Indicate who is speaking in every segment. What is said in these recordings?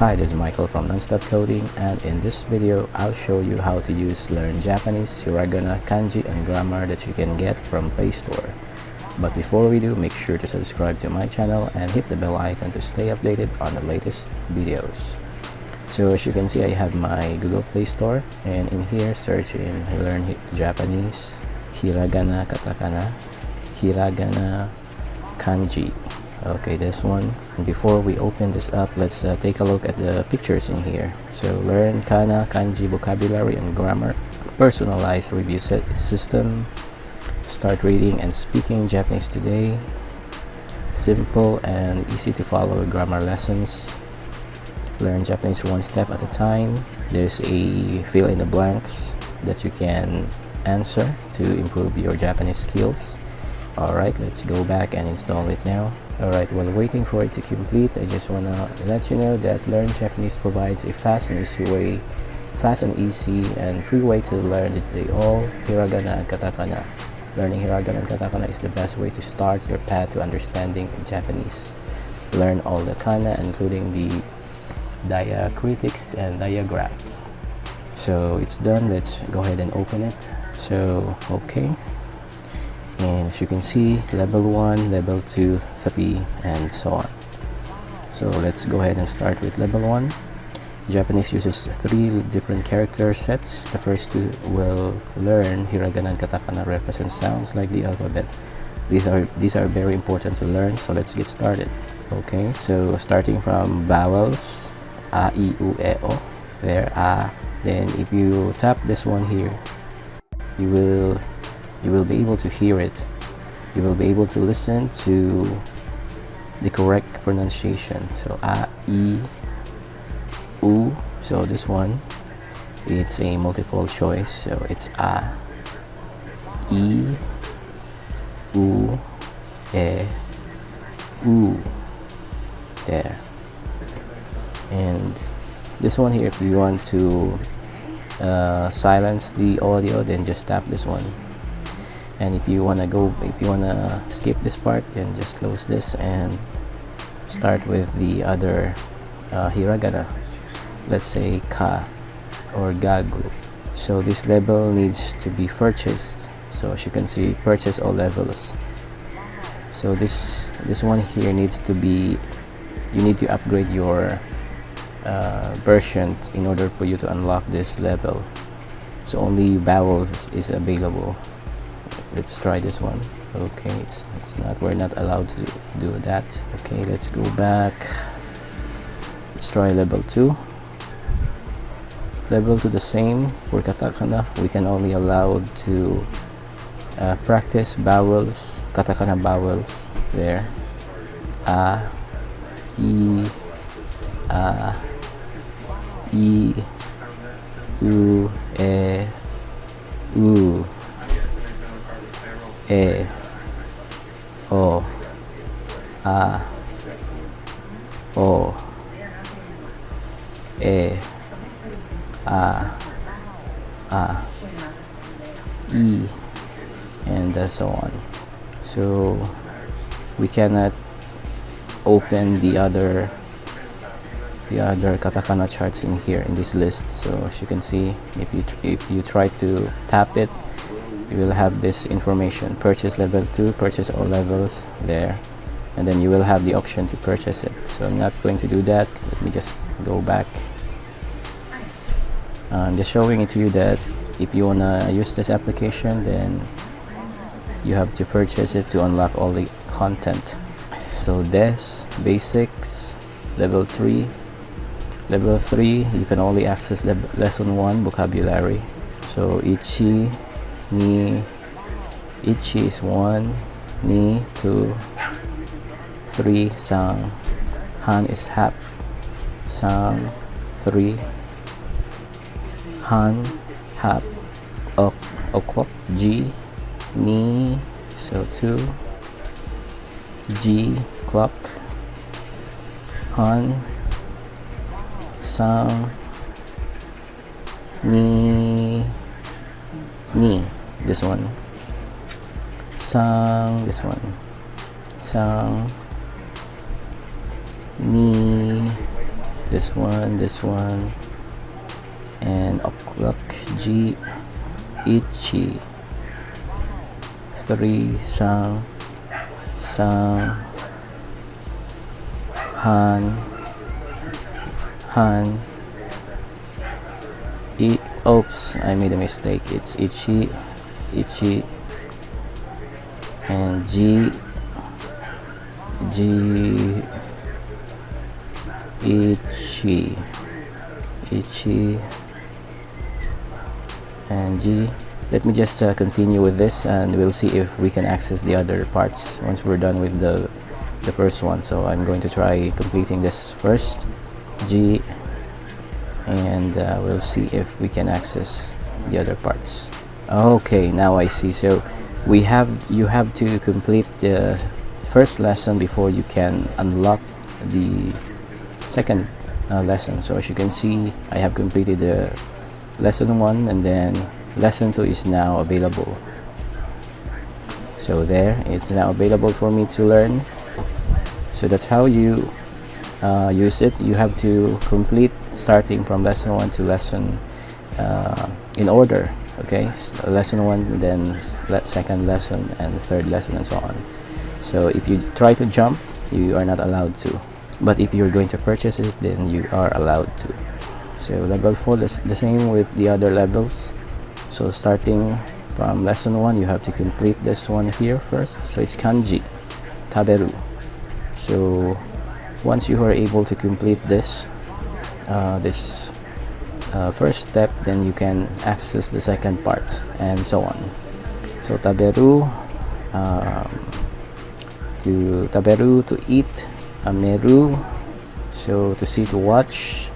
Speaker 1: Hi, this is Michael from Nonstop Coding, and in this video I'll show you how to learn Japanese, hiragana, kanji, and grammar that you can get from Play Store. But before we do, make sure to subscribe to my channel and hit the bell icon to stay updated on the latest videos. So as you can see, I have my Google Play Store, and in here search in learn Japanese, hiragana, katakana, hiragana, kanji. Okay, this one. And before we open this up, let's take a look at the pictures in here. So learn kana, kanji, vocabulary, and grammar, personalized review system, start reading and speaking Japanese today, simple and easy to follow grammar lessons, learn Japanese one step at a time. There's a fill in the blanks that you can answer to improve your Japanese skills. Alright, let's go back and install it now. Alright, while waiting for it to complete, I just want to let you know that Learn Japanese provides a fast and easy and free way to learn all Hiragana and Katakana. Learning Hiragana and Katakana is the best way to start your path to understanding Japanese. Learn all the kana, including the diacritics and diagraphs. So it's done. Let's go ahead and open it. So okay, and as you can see, level 1, level 2, 3, and so on. So let's go ahead and start with level 1. Japanese uses 3 different character sets. The first 2 will learn. Hiragana and Katakana represent sounds like the alphabet. These are very important to learn, so let's get started. Okay, so starting from vowels, a, I, U, E, O. There, a. Then if you tap this one here, you will be able to hear it. You will be able to listen to the correct pronunciation. So a, I, U. So this one, it's a multiple choice. So it's a, I, U, E, U. There. And this one here, if you want to silence the audio, then just tap this one. And if you wanna skip this part, then just close this and start with the other hiragana. Let's say ka or gagu. So this level needs to be purchased. So as you can see, purchase all levels. So this one here needs to be, you need to upgrade your version in order for you to unlock this level. So only vowels is available. Let's try this one. Okay, it's not, we're not allowed to do that. Okay, let's go back. Let's try level 2. Level 2 the same. For katakana, we can only allowed to practice vowels, katakana vowels. There, a, I, a, I, U, E, U, E, O, A, O, E, A, I, and so on. So we cannot open the other katakana charts in here in this list. So as you can see, if you try to tap it, you will have this information: purchase level 2, purchase all levels there, and then you will have the option to purchase it. So I'm not going to do that. Let me just go back. I'm just showing it to you that if you wanna use this application, then you have to purchase it to unlock all the content. So this basics, level 3. Level 3, you can only access lesson 1, vocabulary. So ichi, ni, ichi is 1, ni 2, 3 sang, han is half, sang 3, han half, o'clock, g, ni, so 2, g clock, han, sang, ni, this one, sang, this one, sang, ni, this one, and o'clock, G, ichi, 3, sang, han, oops, I made a mistake. It's ichi, and G, ichi, and G. Let me just continue with this, and we'll see if we can access the other parts once we're done with the first one. So I'm going to try completing this first, G, and we'll see if we can access the other parts. Okay, now I see. So you have to complete the first lesson before you can unlock the second lesson. So as you can see, I have completed the lesson 1, and then lesson 2 is now available. So there, it's now available for me to learn. So that's how you use it. You have to complete starting from lesson 1 to lesson in order. Okay, lesson 1, then second lesson, and third lesson, and so on. So if you try to jump, you are not allowed to, but if you're going to purchase it, then you are allowed to. So level 4 is the same with the other levels. So starting from lesson 1, you have to complete this one here first. So it's kanji, taberu. So once you are able to complete this first step, then you can access the second part, and so on. So taberu, to eat, ameru, so to see, to watch,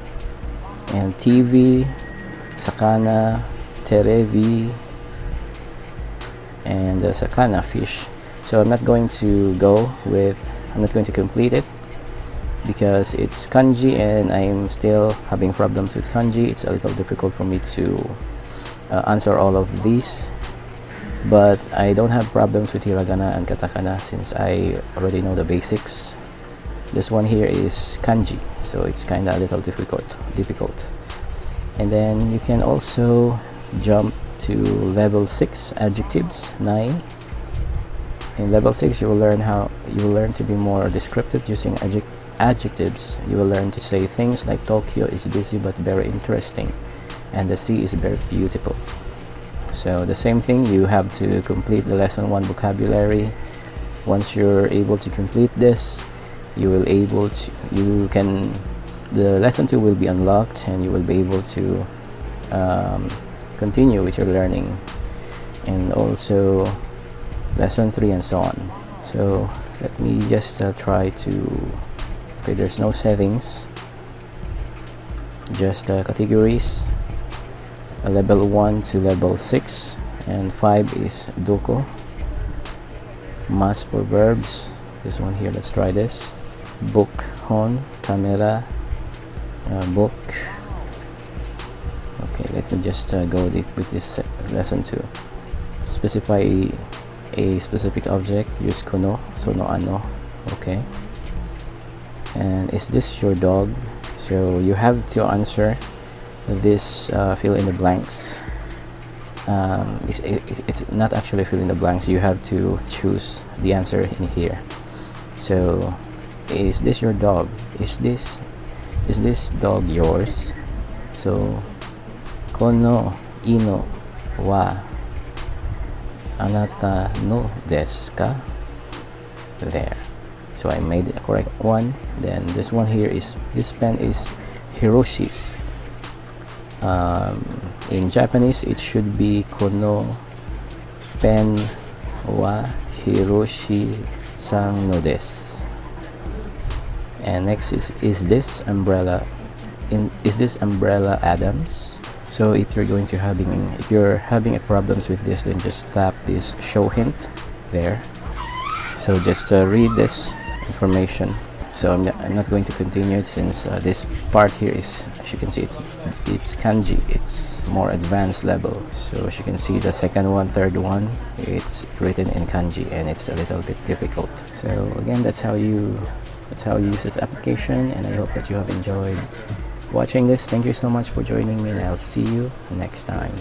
Speaker 1: and TV, sakana, terevi, and sakana, fish. So I'm not going to complete it because it's kanji, and I'm still having problems with kanji. It's a little difficult for me to answer all of these, but I don't have problems with hiragana and katakana since I already know the basics. This one here is kanji, so it's kind of a little difficult. And then you can also jump to level 6, adjectives, nai. In level 6, you will learn to be more descriptive using adjectives. You will learn to say things like Tokyo is busy but very interesting, and the sea is very beautiful. So the same thing, you have to complete the lesson 1 vocabulary. Once you're able to complete this, the lesson 2 will be unlocked, and you will be able to continue with your learning, and also lesson 3, and so on. So let me just try to, okay, there's no settings, just categories, level 1 to level 6, and 5 is doko, mas for verbs, this one here, let's try this, book, hon, camera, book. Okay, let me just go with this lesson 2. Specify a specific object, use kono, sono ano. Okay, and is this your dog? So you have to answer this fill in the blanks. It's not actually fill in the blanks, you have to choose the answer in here. So is this your dog? Is this dog yours? So kono ino wa anata no desu ka? There. So I made the correct one. Then this one here is, this pen is Hiroshi's. In Japanese it should be kono pen wa Hiroshi san no desu. And next is this umbrella Adams? So if you're having problems with this, then just tap this show hint there. So just read this information. So I'm not going to continue it since this part here is, as you can see, it's kanji, it's more advanced level. So as you can see, the second one, third one, it's written in kanji, and it's a little bit difficult. So again, that's how you That's how you use this application, and I hope that you have enjoyed watching this. Thank you so much for joining me, and I'll see you next time.